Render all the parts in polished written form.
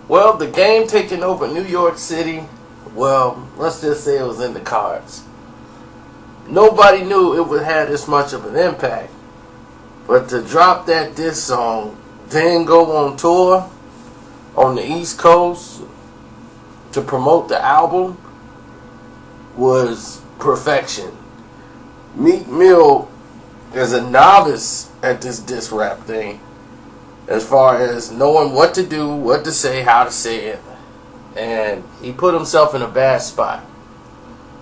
Well, the game taking over New York City, well, let's just say it was in the cards. Nobody knew it would have this much of an impact. But to drop that diss song, then go on tour on the East Coast to promote the album was perfection. Meek Mill is a novice at this diss rap thing as far as knowing what to do, what to say, how to say it. And he put himself in a bad spot.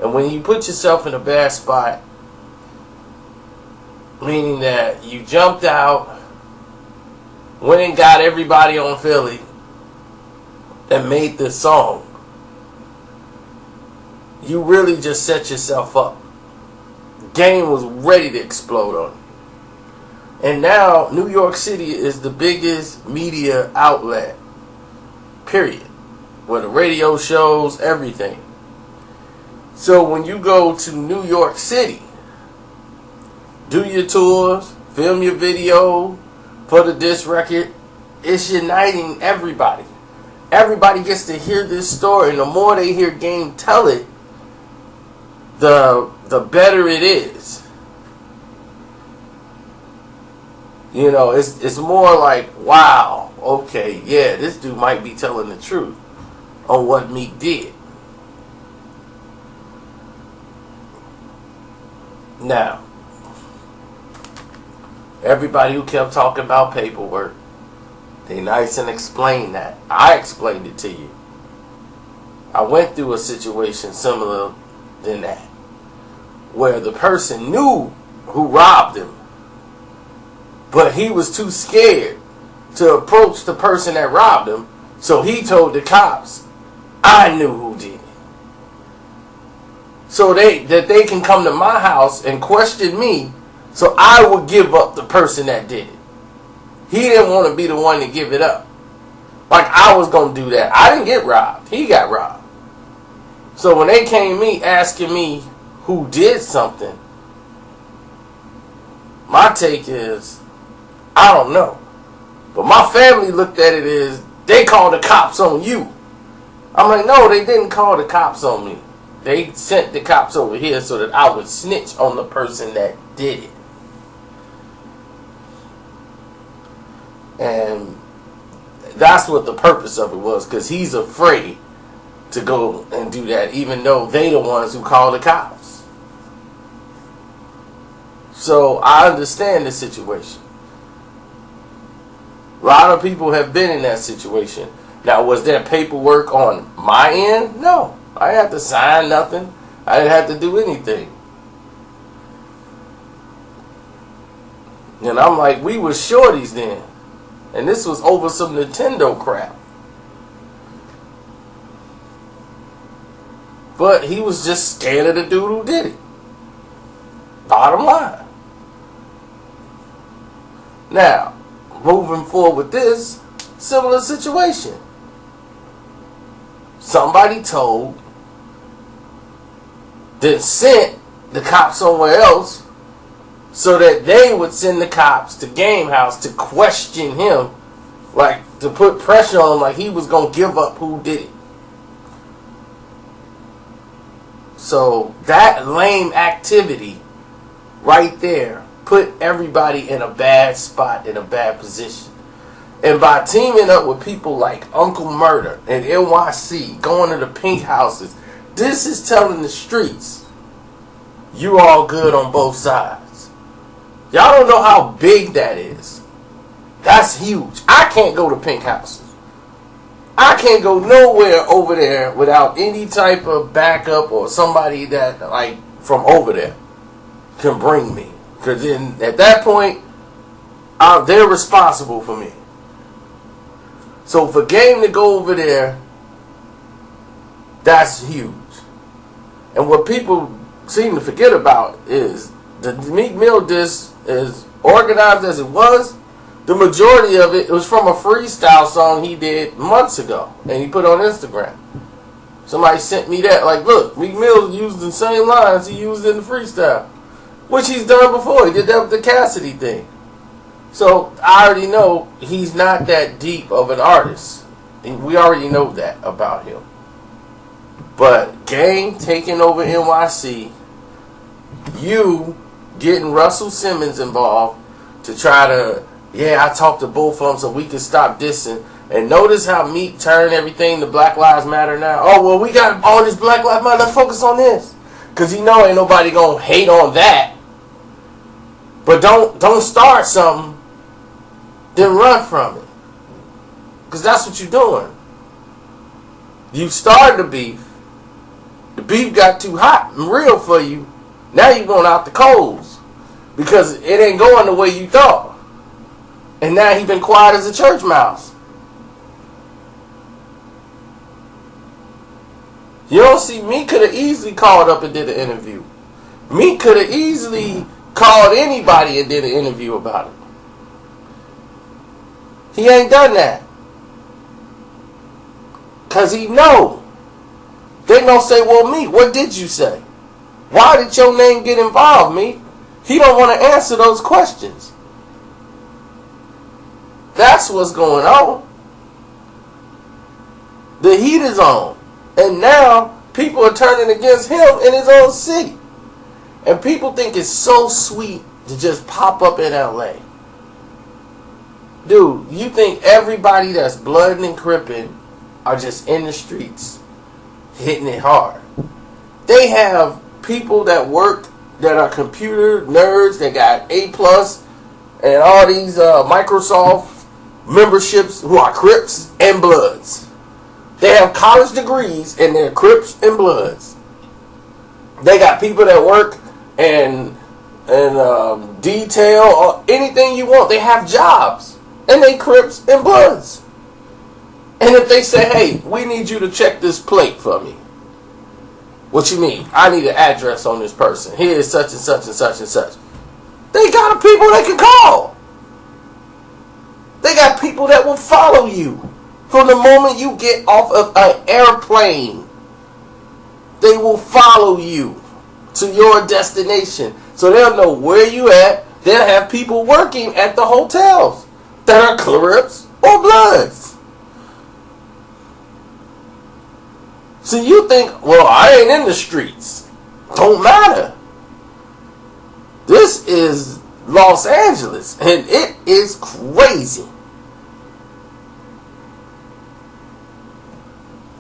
And when you put yourself in a bad spot, meaning that you jumped out, went and got everybody on Philly, and made this song, you really just set yourself up. Game was ready to explode on you. And now New York City is the biggest media outlet, period. With the radio shows, everything. So when you go to New York City, do your tours, film your video for the diss record, it's uniting everybody. Everybody gets to hear this story, and the more they hear Game tell it, the better it is. You know, it's more like, wow, okay, yeah, this dude might be telling the truth on what Meek did. Now, everybody who kept talking about paperwork, they nice and explained that. I explained it to you. I went through a situation similar than that, where the person knew who robbed him, but he was too scared to approach the person that robbed him, so he told the cops, I knew who did it. So that they can come to my house and question me, so I would give up the person that did it. He didn't want to be the one to give it up. Like I was going to do that. I didn't get robbed. He got robbed. So when they came me asking me who did something, my take is, I don't know. But my family looked at it as, they called the cops on you. I'm like, no, they didn't call the cops on me. They sent the cops over here so that I would snitch on the person that did it. And that's what the purpose of it was, because he's afraid to go and do that, even though they the ones who call the cops. So I understand the situation. A lot of people have been in that situation. Now, was there paperwork on my end? No. I didn't have to sign nothing. I didn't have to do anything. And I'm like, we were shorties then. And this was over some Nintendo crap. But he was just scared of the dude who did it. Bottom line. Now, moving forward with this, similar situation. Somebody told, then sent the cops somewhere else so that they would send the cops to Game House to question him, like to put pressure on him, like he was going to give up who did it. So that lame activity right there put everybody in a bad spot, in a bad position. And by teaming up with people like Uncle Murder and NYC, going to the pink houses, this is telling the streets, you all good on both sides. Y'all don't know how big that is. That's huge. I can't go to pink houses. I can't go nowhere over there without any type of backup or somebody that, like, from over there can bring me. Because then, at that point, they're responsible for me. So for Game to go over there, that's huge. And what people seem to forget about is the Meek Mill diss, as organized as it was, the majority of it was from a freestyle song he did months ago, and he put on Instagram. Somebody sent me that, like, look, Meek Mill used the same lines he used in the freestyle, which he's done before. He did that with the Cassidy thing. So I already know he's not that deep of an artist. We already know that about him. But Game taking over NYC, you getting Russell Simmons involved to try to, I talked to both of them so we can stop dissing. And notice how Meek turned everything to Black Lives Matter now. Oh, well, we got all this Black Lives Matter. Let's focus on this. Because ain't nobody going to hate on that. But don't start something, then run from it. Because that's what you're doing. You started the beef. The beef got too hot and real for you. Now you're going out the coals. Because it ain't going the way you thought. And now he been quiet as a church mouse. You don't see, me could have easily called up and did an interview. Me could have easily called anybody and did an interview about it. He ain't done that. Because he know. They gonna say, well, Meek, what did you say? Why did your name get involved, Meek? He don't want to answer those questions. That's what's going on. The heat is on. And now people are turning against him in his own city. And people think it's so sweet to just pop up in LA. Dude, you think everybody that's blood and crippin' are just in the streets hitting it hard? They have people that work that are computer nerds that got A+ and all these Microsoft memberships who are Crips and Bloods. They have college degrees and they're Crips and Bloods. They got people that work and detail or anything you want. They have jobs and they Crips and Bloods. And if they say, hey, we need you to check this plate for me. What you mean? I need an address on this person. Here is such and such and such and such. They got people they can call. They got people that will follow you. From the moment you get off of an airplane, they will follow you to your destination. So they'll know where you at. They'll have people working at the hotels that are Crips or Bloods. So you think, well, I ain't in the streets. Don't matter. This is Los Angeles, and it is crazy.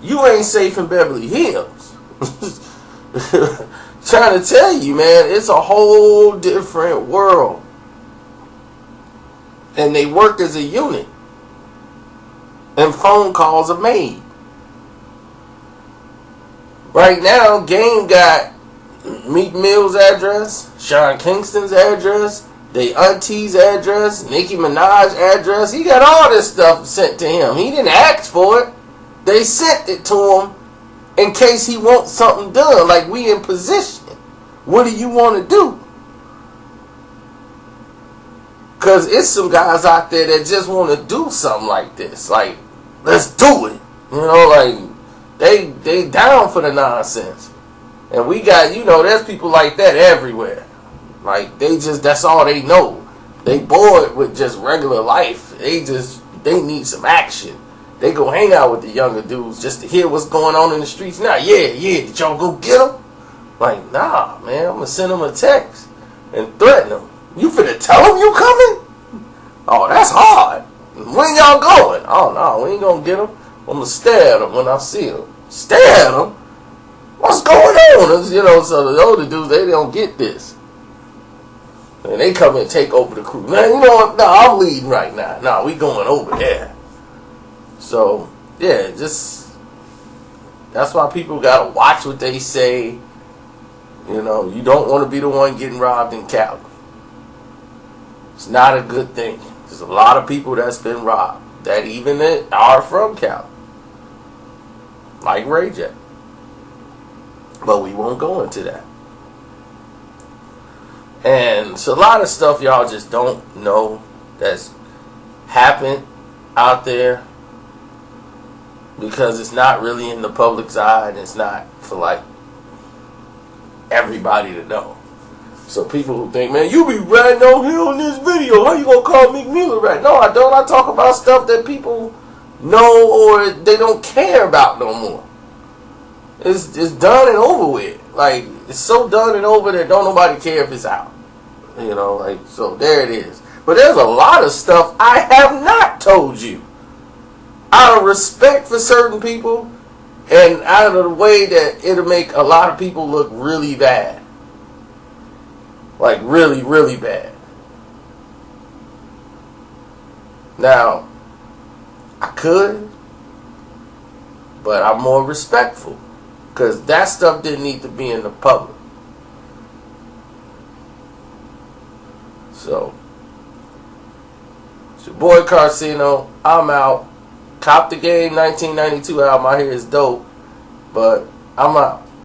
You ain't safe in Beverly Hills. Trying to tell you, man, it's a whole different world. And they work as a unit. And phone calls are made. Right now, Game got Meek Mill's address, Sean Kingston's address, they auntie's address, Nicki Minaj's address. He got all this stuff sent to him. He didn't ask for it. They sent it to him in case he wants something done. Like, we in position. What do you want to do? Because it's some guys out there that just want to do something like this. Like, let's do it. You know, like, they down for the nonsense. And we got, there's people like that everywhere. Like, that's all they know. They bored with just regular life. They need some action. They go hang out with the younger dudes just to hear what's going on in the streets now. Yeah, did y'all go get them? Like, nah, man, I'm going to send them a text and threaten them. You finna tell them you coming? Oh, that's hard. When y'all going? Oh, no, we ain't going to get them. I'm going to stare at them when I see them. Stare at them? What's going on? So the older dudes, they don't get this. And they come and take over the crew. Man, you know what? No, I'm leading right now. No, we going over there. So, yeah, that's why people got to watch what they say. You don't want to be the one getting robbed in Cali. It's not a good thing. There's a lot of people that's been robbed that even are from Cali. Like Ray J. But we won't go into that. And it's a lot of stuff y'all just don't know that's happened out there. Because it's not really in the public's eye, and it's not for like everybody to know. So people who think, man, you be ratting on here on this video, how you gonna call Meek Miller rat? No, I don't. I talk about stuff that people know or they don't care about no more. It's done and over with. Like, it's so done and over that don't nobody care if it's out. You know, like, so there it is. But there's a lot of stuff I have not told you. Out of respect for certain people, and out of the way that it'll make a lot of people look really bad. Like, really, really bad. Now, I could, but I'm more respectful. Because that stuff didn't need to be in the public. So, it's your boy Carcino. I'm out. Cop the Game 1992 album. I hear it's dope. But I'm out.